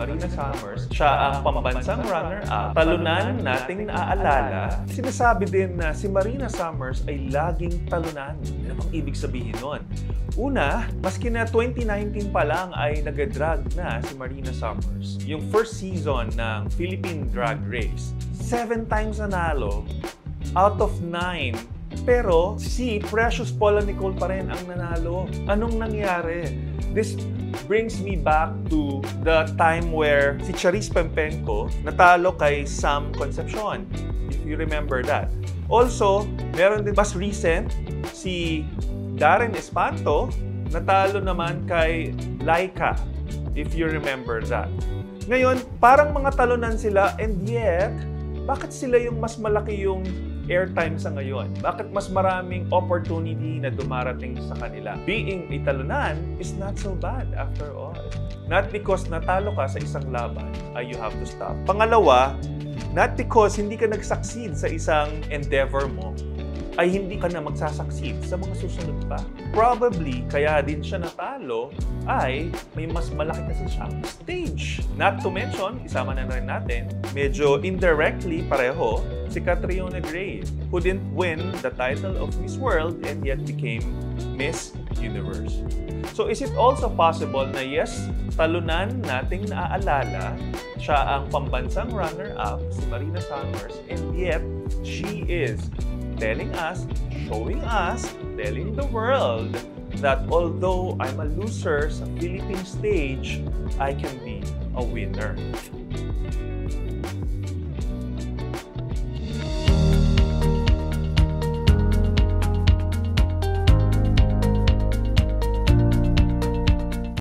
Marina Summers. Siya ang pambansang runner-up. Talunan nating naaalala. Sinasabi din na si Marina Summers ay laging talunan. Ano bang ibig sabihin nun? Una, maski na 2019 pa lang ay nag-drag na si Marina Summers. Yung first season ng Philippine Drag Race, 7 times nanalo out of 9. Pero si Precious Paula Nicole pa rin ang nanalo. Anong nangyari? This brings me back to the time where si Charis Pempenko natalo kay Sam Concepcion, if you remember that. Also, meron din mas recent, si Darren Espanto natalo naman kay Laika, if you remember that. Ngayon, parang mga talunan sila, and yet, bakit sila yung mas malaki yung airtime sa ngayon? Bakit mas maraming opportunity na dumarating sa kanila? Being a talunan is not so bad after all. Not because natalo ka sa isang laban ay you have to stop. Pangalawa, not because hindi ka nag-succeed sa isang endeavor mo ay hindi ka na magsasucceed sa mga susunod pa. Probably, kaya din siya natalo ay may mas malaki kasi siyang stage. Not to mention, isama na rin natin, medyo indirectly pareho, si Catriona Gray, who didn't win the title of Miss World and yet became Miss Universe. So is it also possible na yes, talunan nating naaalala, siya ang pambansang runner-up, si Marina Summers, and yet she is telling us, showing us, telling the world that although I'm a loser sa Philippine stage, I can be a winner.